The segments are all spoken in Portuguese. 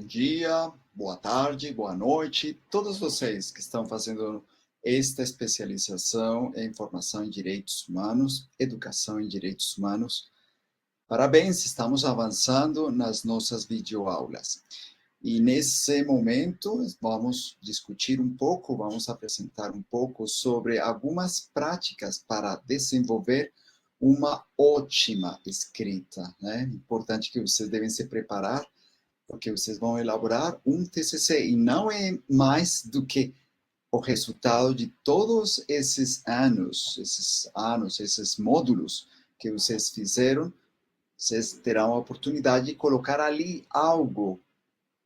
dia, boa tarde, boa noite, todos vocês que estão fazendo esta especialização em formação em direitos humanos, educação em direitos humanos. Parabéns, estamos avançando nas nossas videoaulas. E nesse momento vamos discutir um pouco, vamos apresentar um pouco sobre algumas práticas para desenvolver uma ótima escrita, né? Importante que vocês devem se preparar porque vocês vão elaborar um TCC e não é mais do que o resultado de todos esses módulos que vocês fizeram. Vocês terão a oportunidade de colocar ali algo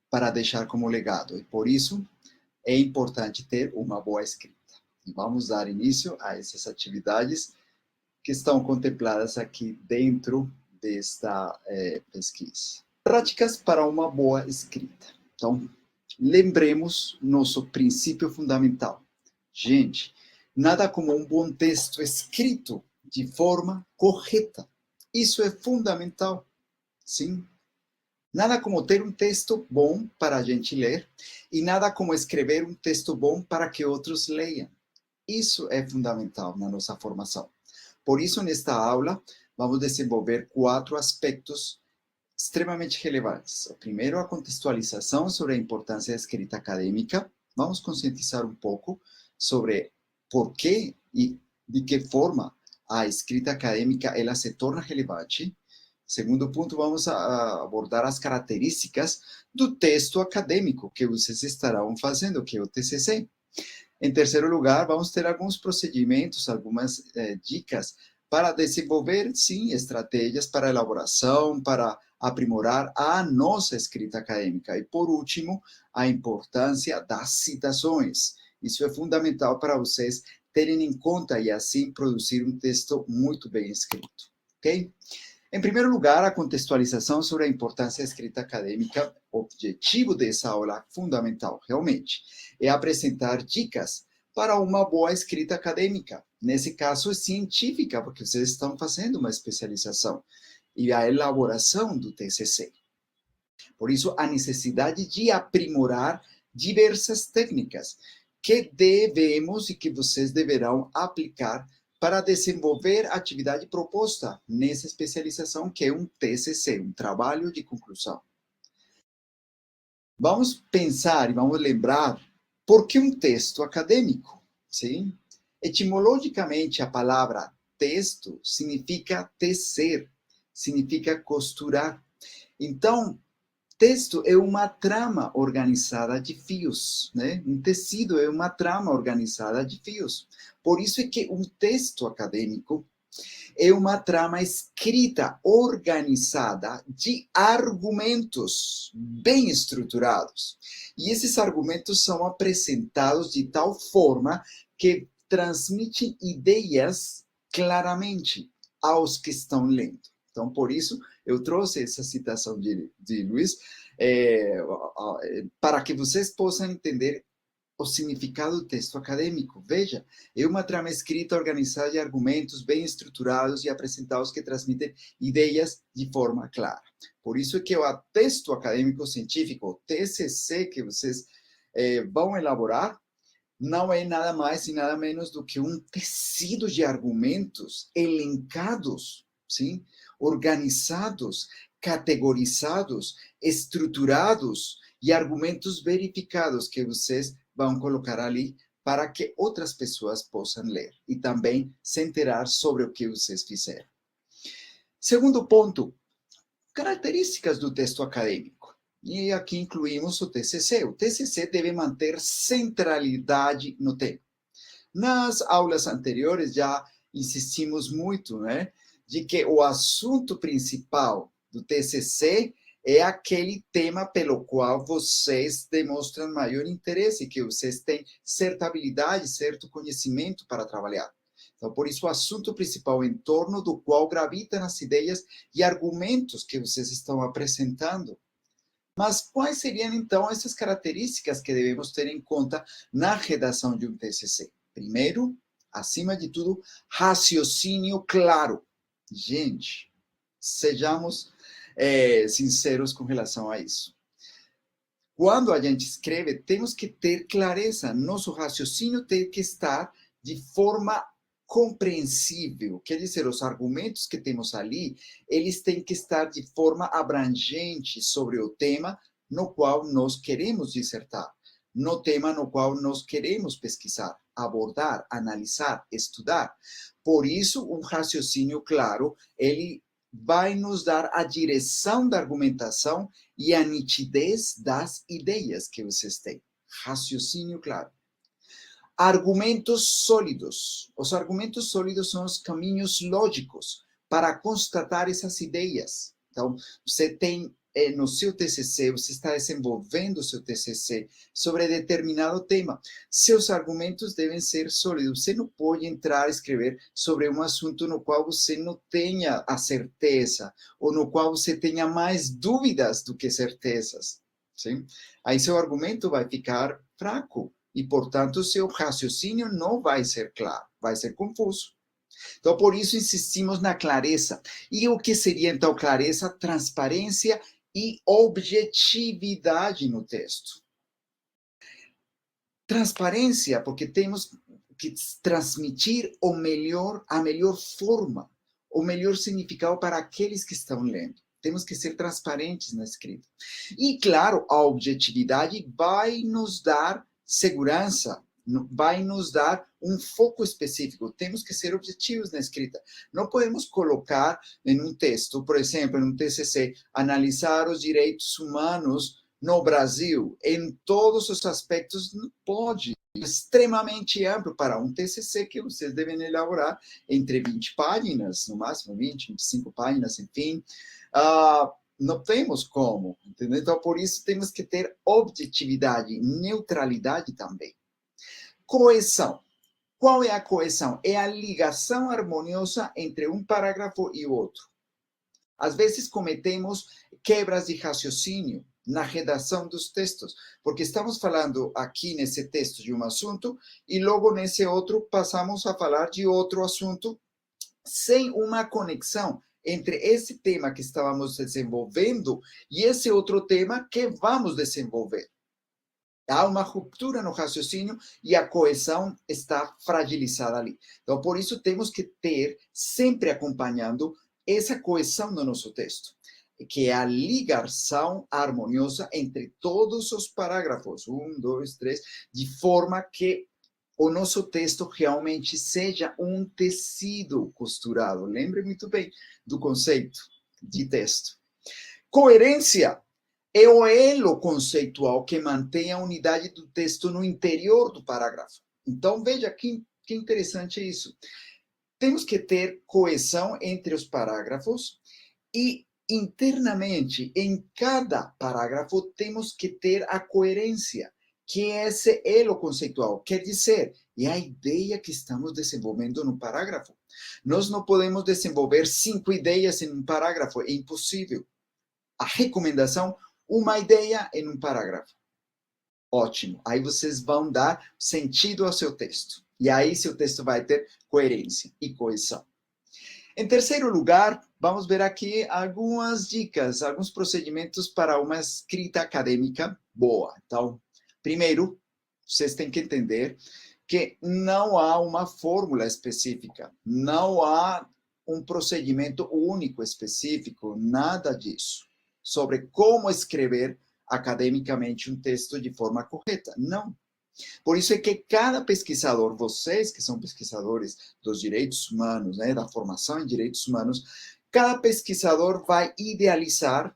para deixar como legado. E por isso é importante ter uma boa escrita. E vamos dar início a essas atividades que estão contempladas aqui dentro desta pesquisa. Práticas para uma boa escrita. Então, lembremos nosso princípio fundamental. Gente, nada como um bom texto escrito de forma correta. Isso é fundamental, sim. Nada como ter um texto bom para a gente ler e nada como escrever um texto bom para que outros leiam. Isso é fundamental na nossa formação. Por isso, nesta aula, vamos desenvolver 4 aspectos extremamente relevantes. O primeiro, a contextualização sobre a importância da escrita acadêmica. Vamos conscientizar um pouco sobre por que e de que forma a escrita acadêmica ela se torna relevante. Segundo ponto, vamos abordar as características do texto acadêmico que vocês estarão fazendo, que é o TCC. Em terceiro lugar, vamos ter alguns procedimentos, algumas dicas para desenvolver, sim, estratégias para elaboração, para aprimorar a nossa escrita acadêmica. E, por último, a importância das citações. Isso é fundamental para vocês terem em conta e, assim, produzir um texto muito bem escrito. Ok? Em primeiro lugar, a contextualização sobre a importância da escrita acadêmica. O objetivo dessa aula fundamental, realmente, é apresentar dicas para uma boa escrita acadêmica. Nesse caso, científica, porque vocês estão fazendo uma especialização e a elaboração do TCC. Por isso, a necessidade de aprimorar diversas técnicas que devemos e que vocês deverão aplicar para desenvolver a atividade proposta nessa especialização, que é um TCC, um trabalho de conclusão. Vamos pensar e vamos lembrar por que um texto acadêmico, sim? Etimologicamente, a palavra texto significa tecer, significa costurar. Então, texto é uma trama organizada de fios, né? Um tecido é uma trama organizada de fios. Por isso é que um texto acadêmico é uma trama escrita, organizada de argumentos bem estruturados. E esses argumentos são apresentados de tal forma que transmitem ideias claramente aos que estão lendo. Então, por isso, eu trouxe essa citação de Luiz para que vocês possam entender o significado do texto acadêmico. Veja, é uma trama escrita organizada de argumentos bem estruturados e apresentados que transmitem ideias de forma clara. Por isso é que o texto acadêmico científico, o TCC que vocês vão elaborar, não é nada mais e nada menos do que um tecido de argumentos elencados, sim? Organizados, categorizados, estruturados e argumentos verificados que vocês vão colocar ali para que outras pessoas possam ler e também se enterar sobre o que vocês fizeram. Segundo ponto, características do texto acadêmico. E aqui incluímos o TCC. O TCC deve manter centralidade no tema. Nas aulas anteriores já insistimos muito, né, de que o assunto principal do TCC é aquele tema pelo qual vocês demonstram maior interesse, que vocês têm certa habilidade, certo conhecimento para trabalhar. Então, por isso, o assunto principal em torno do qual gravitam as ideias e argumentos que vocês estão apresentando. Mas quais seriam, então, essas características que devemos ter em conta na redação de um TCC? Primeiro, acima de tudo, raciocínio claro. Gente, sejamos sinceros com relação a isso. Quando a gente escreve, temos que ter clareza. Nosso raciocínio tem que estar de forma compreensível. Quer dizer, os argumentos que temos ali, eles têm que estar de forma abrangente sobre o tema no qual nós queremos dissertar, no tema no qual nós queremos pesquisar, abordar, analisar, estudar. Por isso, um raciocínio claro, ele vai nos dar a direção da argumentação e a nitidez das ideias que vocês têm. Raciocínio claro. Argumentos sólidos. Os argumentos sólidos são os caminhos lógicos para constatar essas ideias. Então, você tem no seu TCC, você está desenvolvendo o seu TCC sobre determinado tema. Seus argumentos devem ser sólidos. Você não pode entrar a escrever sobre um assunto no qual você não tenha a certeza, ou no qual você tenha mais dúvidas do que certezas. Sim? Aí seu argumento vai ficar fraco e, portanto, seu raciocínio não vai ser claro, vai ser confuso. Então, por isso insistimos na clareza. E o que seria, então, clareza? Transparência e objetividade no texto. Transparência, porque temos que transmitir a melhor forma, o melhor significado para aqueles que estão lendo. Temos que ser transparentes na escrita. E, claro, a objetividade vai nos dar segurança, vai nos dar um foco específico. Temos que ser objetivos na escrita. Não podemos colocar em um texto, por exemplo, em um TCC, analisar os direitos humanos no Brasil, em todos os aspectos. Não pode. É extremamente amplo para um TCC que vocês devem elaborar entre 20 páginas, no máximo 20, 25 páginas, enfim. Não temos como, entendeu? Então, por isso, temos que ter objetividade, neutralidade também. Coesão. Qual é a coesão? É a ligação harmoniosa entre um parágrafo e o outro. Às vezes, cometemos quebras de raciocínio na redação dos textos, porque estamos falando aqui nesse texto de um assunto e logo nesse outro passamos a falar de outro assunto sem uma conexão entre esse tema que estávamos desenvolvendo e esse outro tema que vamos desenvolver. Há uma ruptura no raciocínio e a coesão está fragilizada ali. Então, por isso, temos que ter sempre acompanhando essa coesão no nosso texto, que é a ligação harmoniosa entre todos os parágrafos, 1, 2, 3, de forma que o nosso texto realmente seja um tecido costurado. Lembre muito bem do conceito de texto. Coerência é o elo conceitual que mantém a unidade do texto no interior do parágrafo. Então, veja que interessante isso. Temos que ter coesão entre os parágrafos e, internamente, em cada parágrafo, temos que ter a coerência, que é esse elo conceitual. Quer dizer, é a ideia que estamos desenvolvendo no parágrafo. Nós não podemos desenvolver 5 ideias em um parágrafo, é impossível. A recomendação, uma ideia em um parágrafo. Ótimo. Aí vocês vão dar sentido ao seu texto. E aí seu texto vai ter coerência e coesão. Em terceiro lugar, vamos ver aqui algumas dicas, alguns procedimentos para uma escrita acadêmica boa. Então, primeiro, vocês têm que entender que não há uma fórmula específica, não há um procedimento único específico, nada disso, sobre como escrever academicamente um texto de forma correta. Não. Por isso é que cada pesquisador, vocês que são pesquisadores dos direitos humanos, né, da formação em direitos humanos, cada pesquisador vai idealizar,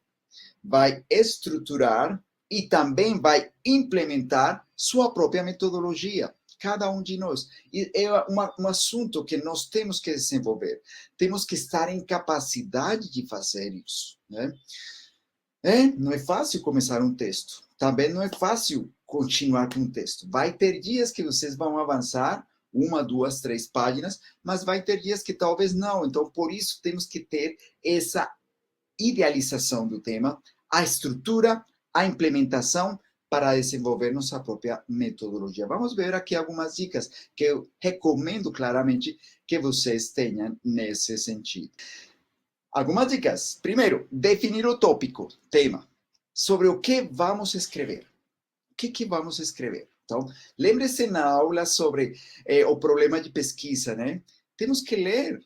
vai estruturar e também vai implementar sua própria metodologia. Cada um de nós. E é um assunto que nós temos que desenvolver. Temos que estar em capacidade de fazer isso, né? Não é fácil começar um texto. Também não é fácil continuar com o texto. Vai ter dias que vocês vão avançar 1, 2, 3 páginas, mas vai ter dias que talvez não. Então, por isso, temos que ter essa idealização do tema, a estrutura, a implementação para desenvolver nossa própria metodologia. Vamos ver aqui algumas dicas que eu recomendo claramente que vocês tenham nesse sentido. Algumas dicas. Primeiro, definir o tópico, tema. sobre o que vamos escrever. O que vamos escrever? Então, lembre-se na aula sobre o problema de pesquisa, né? Temos que ler,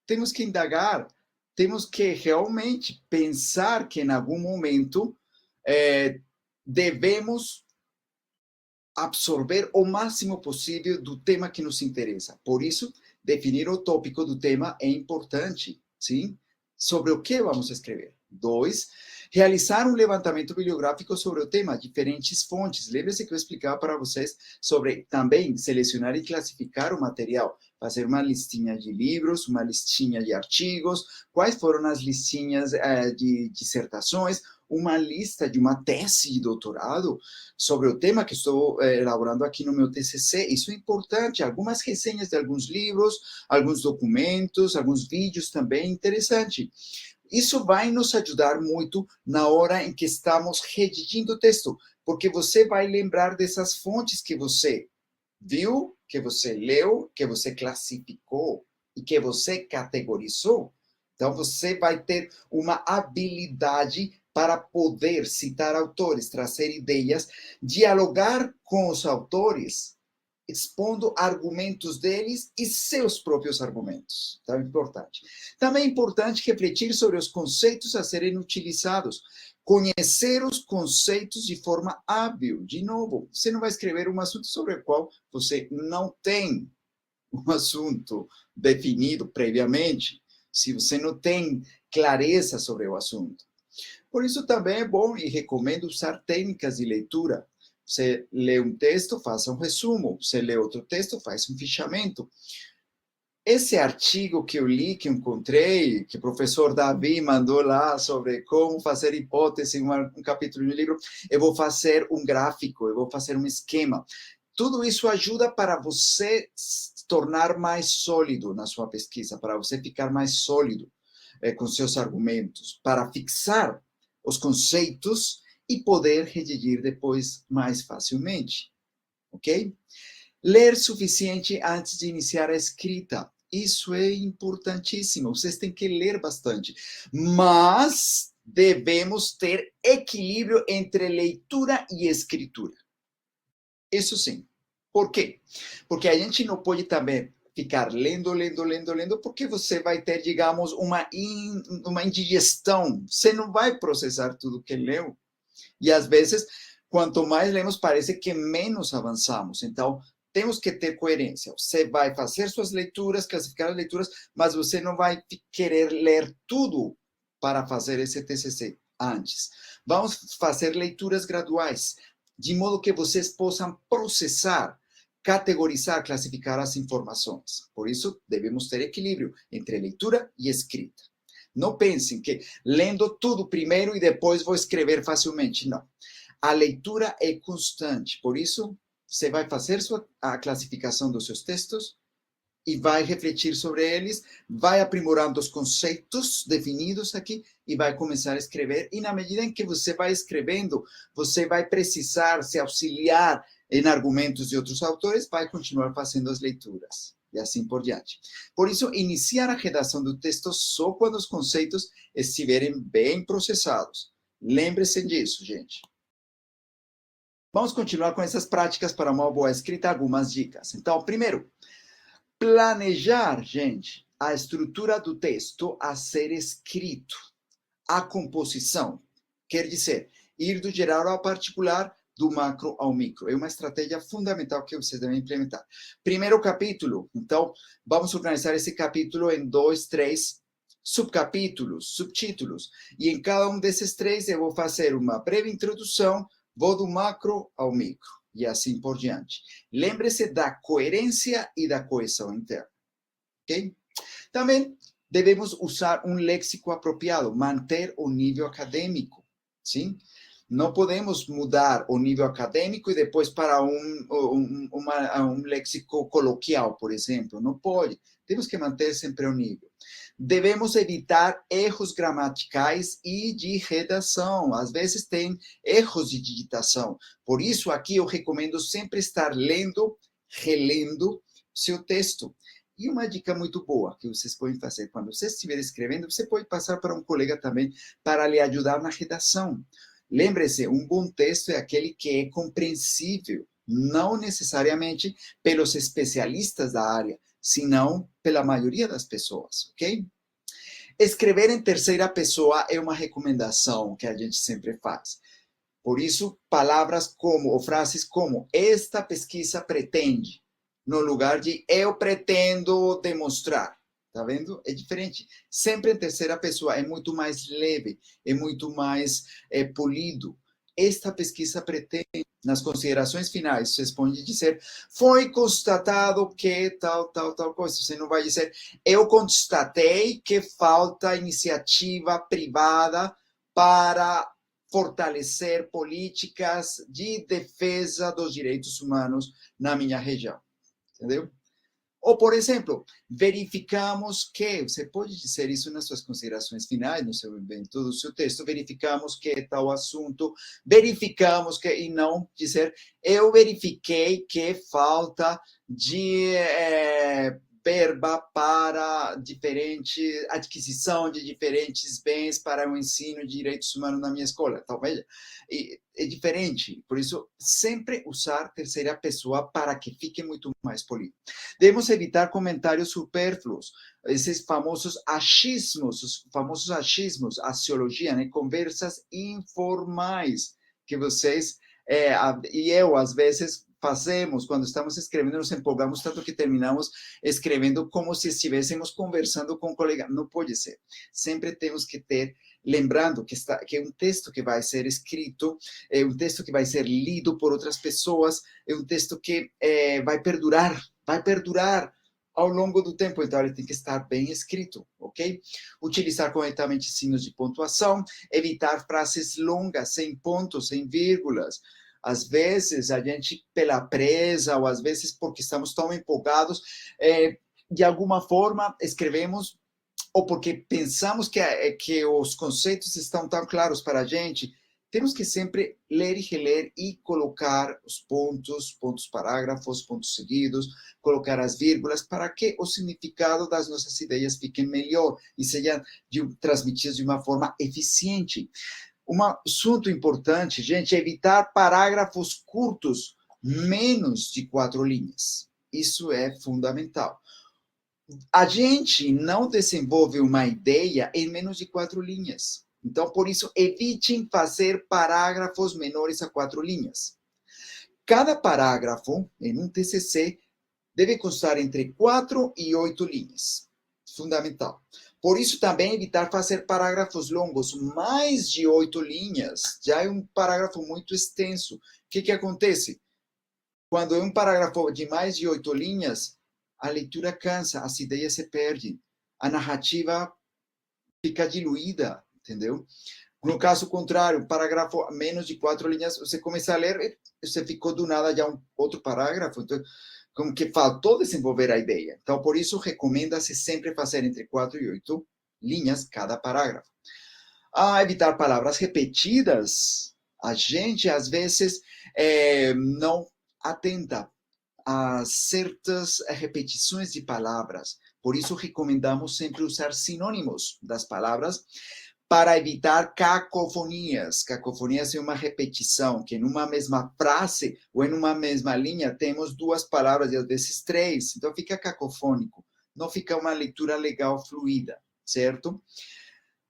temos que indagar, temos que realmente pensar que em algum momento devemos absorver o máximo possível do tema que nos interessa. Por isso, definir o tópico do tema é importante, sim? Sobre o que vamos escrever. 2, realizar um levantamento bibliográfico sobre o tema, diferentes fontes. Lembre-se que eu explicava para vocês sobre também selecionar e classificar o material, fazer uma listinha de livros, uma listinha de artigos, quais foram as listinhas de dissertações, uma lista de uma tese de doutorado sobre o tema que estou elaborando aqui no meu TCC. Isso é importante. Algumas resenhas de alguns livros, alguns documentos, alguns vídeos também, interessante. Isso vai nos ajudar muito na hora em que estamos redigindo o texto, porque você vai lembrar dessas fontes que você viu, que você leu, que você classificou e que você categorizou. Então, você vai ter uma habilidade para poder citar autores, trazer ideias, dialogar com os autores, expondo argumentos deles e seus próprios argumentos. Então, é importante. Também é importante refletir sobre os conceitos a serem utilizados. Conhecer os conceitos de forma hábil. De novo, você não vai escrever um assunto sobre o qual você não tem um assunto definido previamente, se você não tem clareza sobre o assunto. Por isso também é bom e recomendo usar técnicas de leitura. Você lê um texto, faça um resumo. Você lê outro texto, faz um fichamento. Esse artigo que eu li, que eu encontrei, que o professor Davi mandou lá sobre como fazer hipótese em um capítulo do livro, eu vou fazer um gráfico, eu vou fazer um esquema. Tudo isso ajuda para você se tornar mais sólido na sua pesquisa, para você ficar mais sólido com seus argumentos, para fixar os conceitos e poder redigir depois mais facilmente, ok? Ler suficiente antes de iniciar a escrita. Isso é importantíssimo. Vocês têm que ler bastante. Mas devemos ter equilíbrio entre leitura e escritura. Isso sim. Por quê? Porque a gente não pode também ficar lendo, porque você vai ter, digamos, uma indigestão. Você não vai processar tudo que leu. E às vezes, quanto mais lemos, parece que menos avançamos. Então, temos que ter coerência. Você vai fazer suas leituras, classificar as leituras, mas você não vai querer ler tudo para fazer esse TCC antes. Vamos fazer leituras graduais, de modo que vocês possam processar, categorizar, classificar as informações. Por isso, devemos ter equilíbrio entre leitura e escrita. Não pensem que lendo tudo primeiro e depois vou escrever facilmente. Não. A leitura é constante. Por isso, você vai fazer a classificação dos seus textos e vai refletir sobre eles, vai aprimorando os conceitos definidos aqui e vai começar a escrever. E na medida em que você vai escrevendo, você vai precisar se auxiliar em argumentos de outros autores, vai continuar fazendo as leituras. E assim por diante. Por isso, iniciar a redação do texto só quando os conceitos estiverem bem processados. Lembre-se disso, gente. Vamos continuar com essas práticas para uma boa escrita, algumas dicas. Então, primeiro, planejar, gente, a estrutura do texto a ser escrito. A composição, quer dizer, ir do geral ao particular, do macro ao micro. É uma estratégia fundamental que vocês devem implementar. Primeiro capítulo, então, vamos organizar esse capítulo em 2, 3 subcapítulos, subtítulos. E em cada um desses 3 eu vou fazer uma breve introdução, vou do macro ao micro. E assim por diante. Lembre-se da coerência e da coesão interna. Ok? Também devemos usar um léxico apropriado, manter o nível acadêmico, sim? Não podemos mudar o nível acadêmico e depois para um léxico coloquial, por exemplo. Não pode. Temos que manter sempre o nível. Devemos evitar erros gramaticais e de redação. Às vezes tem erros de digitação. Por isso, aqui eu recomendo sempre estar lendo, relendo seu texto. E uma dica muito boa que vocês podem fazer, quando você estiver escrevendo, você pode passar para um colega também para lhe ajudar na redação. Lembre-se, um bom texto é aquele que é compreensível, não necessariamente pelos especialistas da área, senão pela maioria das pessoas, ok? Escrever em terceira pessoa é uma recomendação que a gente sempre faz. Por isso, palavras como, ou frases como, esta pesquisa pretende, no lugar de eu pretendo demonstrar. Tá vendo? É diferente. Sempre em terceira pessoa é muito mais leve, é muito mais polido. Esta pesquisa pretende, nas considerações finais, você pode dizer, foi constatado que tal coisa. Você não vai dizer, eu constatei que falta iniciativa privada para fortalecer políticas de defesa dos direitos humanos na minha região, entendeu? Ou, por exemplo, verificamos que, você pode dizer isso nas suas considerações finais, no seu evento do seu texto, verificamos que tal assunto, verificamos que, e não dizer, eu verifiquei que falta de verba para adquisição de diferentes bens para o ensino de direitos humanos na minha escola, talvez. É diferente, por isso, sempre usar terceira pessoa para que fique muito mais polido. Devemos evitar comentários supérfluos, esses famosos achismos, os famosos achismos, axiologia, né? Conversas informais que vocês e eu, às vezes, fazemos quando estamos escrevendo, nos empolgamos tanto que terminamos escrevendo como se estivéssemos conversando com um colega. Não pode ser. Sempre temos que ter, lembrando que é um texto que vai ser escrito, é um texto que vai ser lido por outras pessoas, é um texto que vai perdurar ao longo do tempo, então ele tem que estar bem escrito, ok? Utilizar corretamente signos de pontuação, evitar frases longas, sem pontos, sem vírgulas. Às vezes, a gente, pela presa, ou às vezes porque estamos tão empolgados, de alguma forma, escrevemos, ou porque pensamos que os conceitos estão tão claros para a gente, temos que sempre ler e reler e colocar os pontos parágrafos, pontos seguidos, colocar as vírgulas, para que o significado das nossas ideias fique melhor e sejam transmitidos de uma forma eficiente. Um assunto importante, gente, é evitar parágrafos curtos, menos de 4 linhas. Isso é fundamental. A gente não desenvolve uma ideia em menos de 4 linhas. Então, por isso, evitem fazer parágrafos menores a 4 linhas. Cada parágrafo, em um TCC, deve constar entre 4 e 8 linhas. Fundamental. Por isso, também evitar fazer parágrafos longos, mais de 8 linhas. Já é um parágrafo muito extenso. O que acontece? Quando é um parágrafo de mais de 8 linhas, a leitura cansa, as ideias se perdem, a narrativa fica diluída, entendeu? No caso contrário, um parágrafo menos de 4 linhas, você começa a ler, você ficou do nada já um outro parágrafo, então, como que faltou desenvolver a ideia. Então, por isso, recomenda-se sempre fazer entre 4 e 8 linhas cada parágrafo. Evitar palavras repetidas. A gente, às vezes, não atenta a certas repetições de palavras. Por isso, recomendamos sempre usar sinônimos das palavras para evitar cacofonias. Cacofonias é uma repetição, que em uma mesma frase ou em uma mesma linha temos 2 palavras e às vezes 3. Então, fica cacofônico. Não fica uma leitura legal, fluida, certo?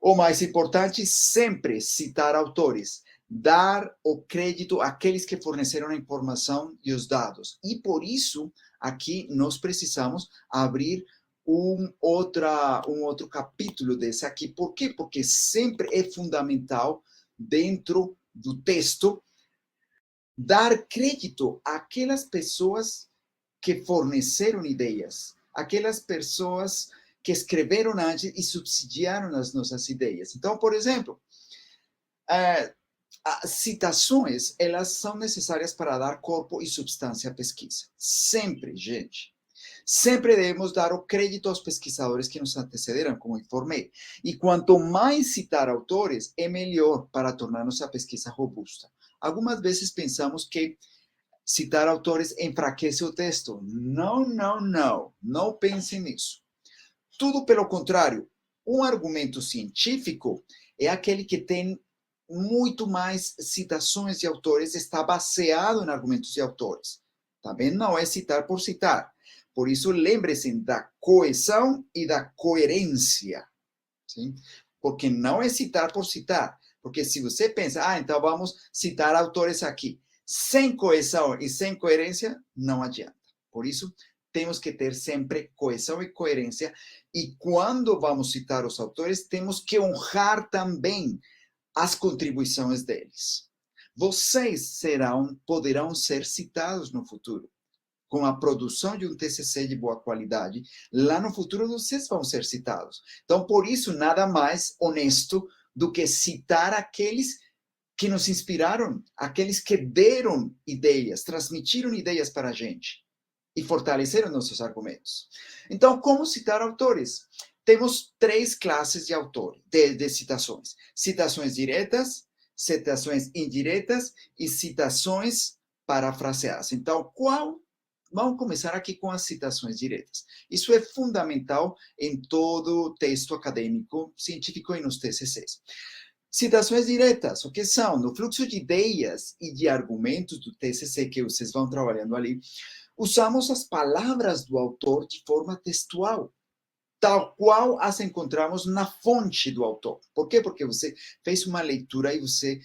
O mais importante, sempre citar autores, dar o crédito àqueles que forneceram a informação e os dados. E por isso, aqui nós precisamos abrir um outro capítulo desse aqui. Por quê? Porque sempre é fundamental, dentro do texto, dar crédito àquelas pessoas que forneceram ideias, aquelas pessoas que escreveram antes e subsidiaram as nossas ideias. Então, por exemplo, as citações, elas são necessárias para dar corpo e substância à pesquisa. Sempre, gente. Sempre devemos dar o crédito aos pesquisadores que nos antecederam, como informei. E quanto mais citar autores, é melhor para tornar nossa pesquisa robusta. Algumas vezes pensamos que citar autores enfraquece o texto. Não, não, não. Não pense nisso. Tudo pelo contrário. Um argumento científico é aquele que tem muito mais citações de autores, está baseado em argumentos de autores. Também não é citar por citar. Por isso, lembre-se da coesão e da coerência. Sim? Porque não é citar por citar. Porque se você pensa, então vamos citar autores aqui, sem coesão e sem coerência, não adianta. Por isso, temos que ter sempre coesão e coerência. E quando vamos citar os autores, temos que honrar também as contribuições deles. Vocês poderão ser citados no futuro. Com a produção de um TCC de boa qualidade, lá no futuro vocês vão ser citados. Então, por isso, nada mais honesto do que citar aqueles que nos inspiraram, aqueles que deram ideias, transmitiram ideias para a gente e fortaleceram nossos argumentos. Então, como citar autores? Temos 3 classes de autores, de citações. Citações diretas, citações indiretas e citações parafraseadas. Então, vamos começar aqui com as citações diretas. Isso é fundamental em todo texto acadêmico, científico e nos TCCs. Citações diretas, o que são? No fluxo de ideias e de argumentos do TCC que vocês vão trabalhando ali, usamos as palavras do autor de forma textual, tal qual as encontramos na fonte do autor. Por quê? Porque você fez uma leitura e você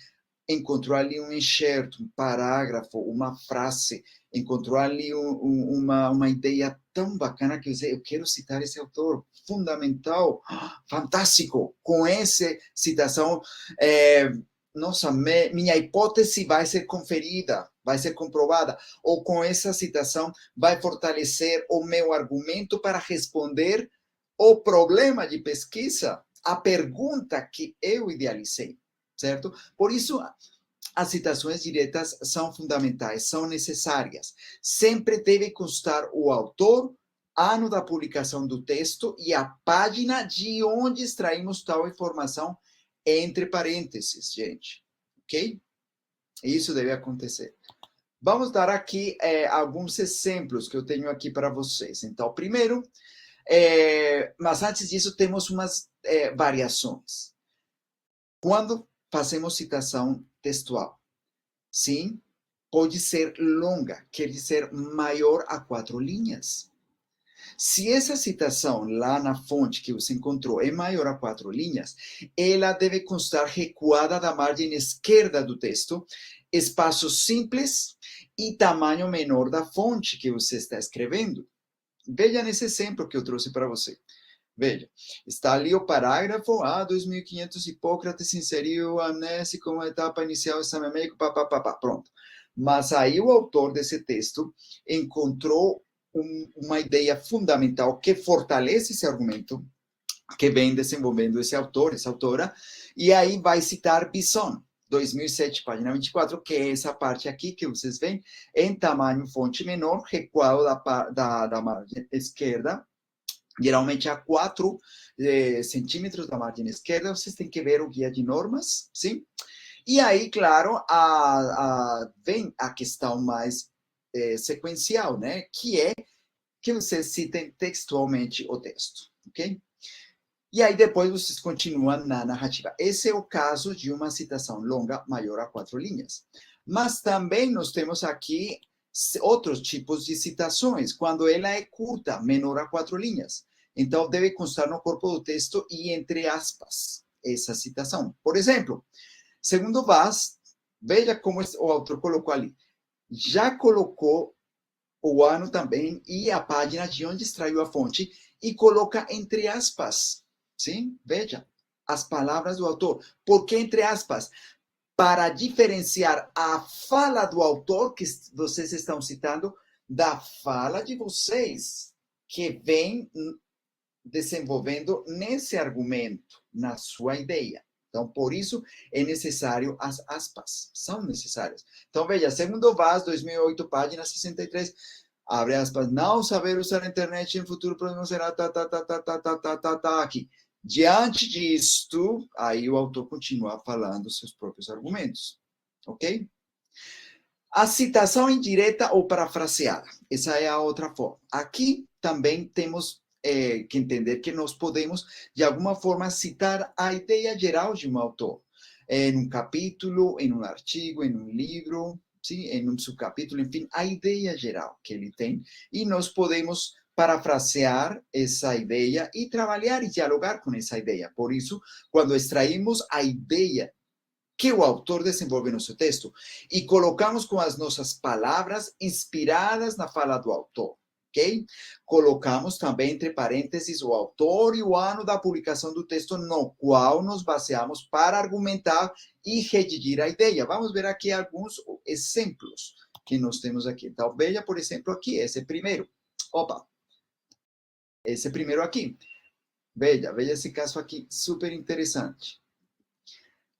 encontrou ali um enxerto, um parágrafo, uma frase, encontrou ali uma ideia tão bacana que eu quero citar esse autor, fundamental, fantástico. Com essa citação, nossa, minha hipótese vai ser conferida, vai ser comprovada, ou com essa citação vai fortalecer o meu argumento para responder o problema de pesquisa, a pergunta que eu idealizei, certo? Por isso, as citações diretas são fundamentais, são necessárias. Sempre deve constar o autor, ano da publicação do texto e a página de onde extraímos tal informação, entre parênteses, gente. Ok? Isso deve acontecer. Vamos dar aqui alguns exemplos que eu tenho aqui para vocês. Então, primeiro, mas antes disso, temos umas variações. Quando fazemos citação textual, sim, pode ser longa, quer dizer maior a 4 linhas. Se essa citação lá na fonte que você encontrou é maior a 4 linhas, ela deve constar recuada da margem esquerda do texto, espaço simples e tamanho menor da fonte que você está escrevendo. Veja nesse exemplo que eu trouxe para você. Veja, está ali o parágrafo, 2500 Hipócrates inseriu a amnésia como etapa inicial do exame médico, pronto. Mas aí o autor desse texto encontrou uma ideia fundamental que fortalece esse argumento que vem desenvolvendo esse autor, essa autora, e aí vai citar Bisson, 2007, página 24, que é essa parte aqui que vocês veem, em tamanho fonte menor, recuado da margem esquerda, geralmente a 4 centímetros da margem esquerda, vocês têm que ver o guia de normas, sim? E aí, claro, vem a questão mais sequencial, né? Que é que vocês citem textualmente o texto, ok? E aí depois vocês continuam na narrativa. Esse é o caso de uma citação longa maior a 4 linhas. Mas também nós temos aqui outros tipos de citações, quando ela é curta, menor a 4 linhas. Então, deve constar no corpo do texto e entre aspas essa citação. Por exemplo, segundo Vaz, veja como o autor colocou ali. Já colocou o ano também e a página de onde extraiu a fonte e coloca entre aspas. Sim? Veja as palavras do autor. Por que entre aspas? Para diferenciar a fala do autor que vocês estão citando da fala de vocês, que vem desenvolvendo nesse argumento, na sua ideia. Então, por isso, é necessário as aspas. São necessárias. Então, veja, segundo Vaz, 2008, página 63, abre aspas, não saber usar a internet em futuro não será aqui. Diante disto, aí o autor continua falando seus próprios argumentos, ok? A citação indireta ou parafraseada, essa é a outra forma. Aqui também temos que entender que nós podemos, de alguma forma, citar a ideia geral de um autor. em um capítulo, em um artigo, em um livro, sim, em um subcapítulo, enfim, a ideia geral que ele tem. E nós podemos parafrasear essa ideia e trabalhar e dialogar com essa ideia. Por isso, quando extraímos a ideia que o autor desenvolve no seu texto e colocamos com as nossas palavras inspiradas na fala do autor, ok? Colocamos também entre parênteses o autor e o ano da publicação do texto no qual nos baseamos para argumentar e redigir a ideia. Vamos ver aqui alguns exemplos que nós temos aqui. Então, veja, por exemplo, aqui, esse primeiro. Opa! Esse primeiro aqui. Veja esse caso aqui, super interessante.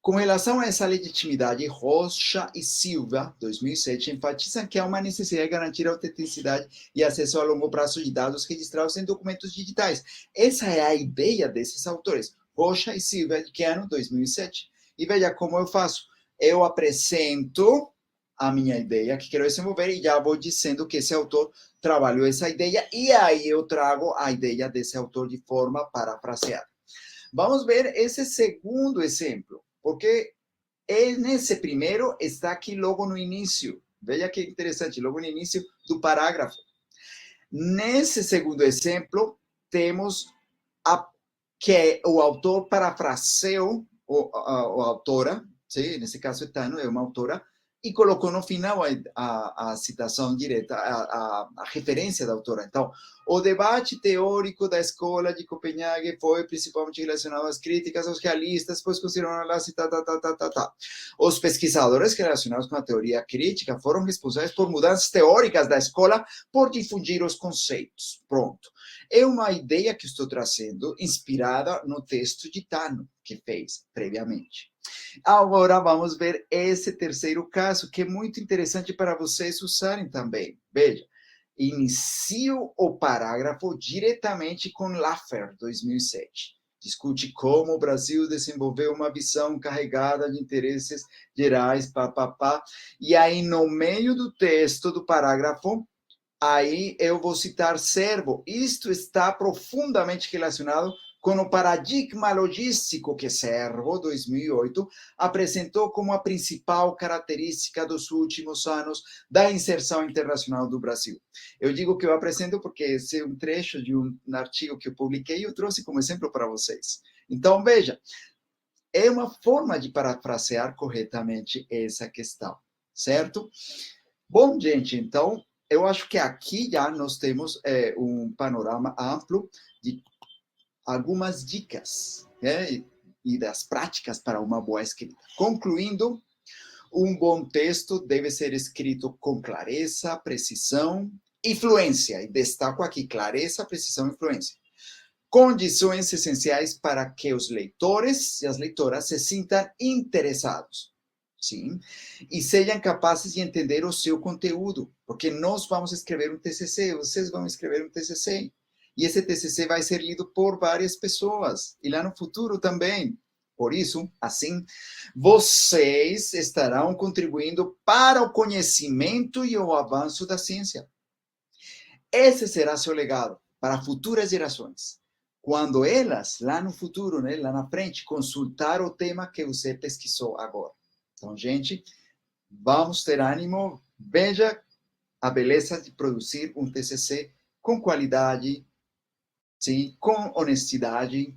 Com relação a essa legitimidade, Rocha e Silva, 2007, enfatizam que há uma necessidade de garantir a autenticidade e acesso a longo prazo de dados registrados em documentos digitais. Essa é a ideia desses autores, Rocha e Silva, que ano 2007. E veja como eu faço. Eu apresento a minha ideia que quero desenvolver e já vou dizendo que esse autor trabalhou essa ideia e aí eu trago a ideia desse autor de forma parafraseada. Vamos ver esse segundo exemplo. Porque nesse primeiro está aqui logo no início. Veja que interessante, logo no início do parágrafo. Nesse segundo exemplo, temos que o autor parafraseou, a autora, sim, nesse caso, Tano é uma autora, e colocou no final a citação direta, a referência da autora. Então, o debate teórico da escola de Copenhague foi principalmente relacionado às críticas aos realistas, pois consideraram tá. Os pesquisadores relacionados com a teoria crítica foram responsáveis por mudanças teóricas da escola por difundir os conceitos. Pronto. É uma ideia que estou trazendo, inspirada no texto de Tano, que fez previamente. Agora vamos ver esse terceiro caso, que é muito interessante para vocês usarem também. Veja, inicio o parágrafo diretamente com Laffer, 2007. Discute como o Brasil desenvolveu uma visão carregada de interesses gerais, E aí, no meio do texto do parágrafo, aí eu vou citar Servo. Isto está profundamente relacionado com o paradigma logístico que Servo, 2008, apresentou como a principal característica dos últimos anos da inserção internacional do Brasil. Eu digo que eu apresento porque esse é um trecho de um artigo que eu publiquei e eu trouxe como exemplo para vocês. Então, veja, é uma forma de parafrasear corretamente essa questão, certo? Bom, gente, então, eu acho que aqui já nós temos um panorama amplo de algumas dicas, né, e das práticas para uma boa escrita. Concluindo, um bom texto deve ser escrito com clareza, precisão e fluência. E destaco aqui clareza, precisão e fluência. Condições essenciais para que os leitores e as leitoras se sintam interessados. Sim, e sejam capazes de entender o seu conteúdo, porque nós vamos escrever um TCC, vocês vão escrever um TCC, e esse TCC vai ser lido por várias pessoas, e lá no futuro também. Por isso, assim, vocês estarão contribuindo para o conhecimento e o avanço da ciência. Esse será seu legado para futuras gerações. Quando elas, lá no futuro, né, lá na frente, consultar o tema que você pesquisou agora. Então, gente, vamos ter ânimo. Veja a beleza de produzir um TCC com qualidade, sim, com honestidade,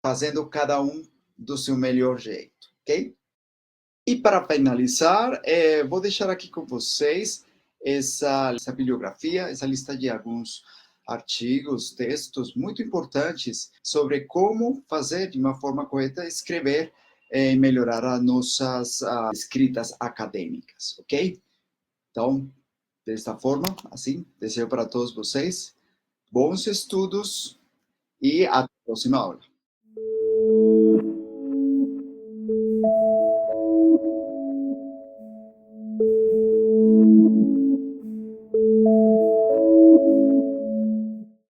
fazendo cada um do seu melhor jeito, ok? E para finalizar, vou deixar aqui com vocês essa bibliografia, essa lista de alguns artigos, textos muito importantes sobre como fazer de uma forma correta, escrever e melhorar as nossas escritas acadêmicas, ok? Então, desta forma, assim, desejo para todos vocês bons estudos e até a próxima aula.